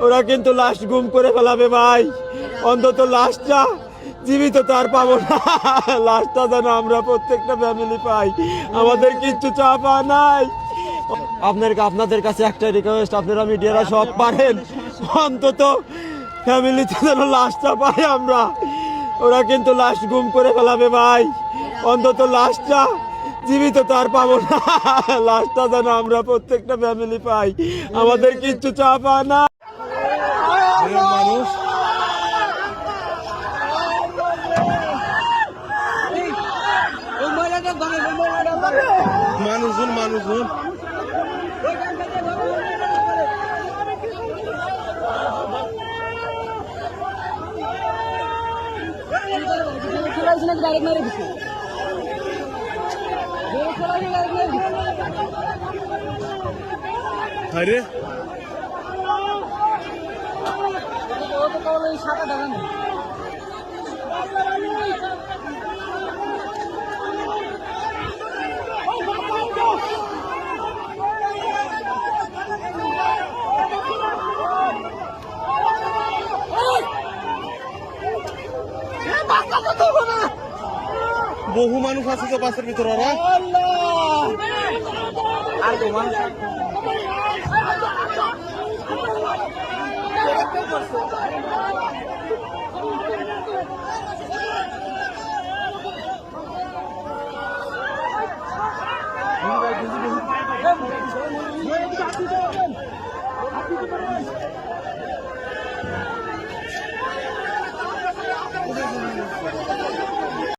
ওরা কিন্তু লাশ গুম করে ফেলাবে ভাই। অন্তত লাশটা জীবিত তার পাবো না, লাশটা যেন আমরা প্রত্যেকটা ফ্যামিলি পাই। আমাদের কিচ্ছু চাপা নাই। আপনাদের কাছে একটা রিকোয়েস্ট, আপনারা মিডিয়ারা সব পারেন, অন্তত ফ্যামিলিতে যেন লাশটা পাই আমরা। ওরা কিন্তু লাশ গুম করে ফেলাবে ভাই। অন্তত লাশটা জীবিত তার পাবো না, লাশটা যেন আমরা প্রত্যেকটা ফ্যামিলি পাই। আমাদের কিচ্ছু চাপা না। মানুষ মানুষজন আরে বহু মানুষ আছে তো বাসের ভিতরে। ওরা আর মানুষ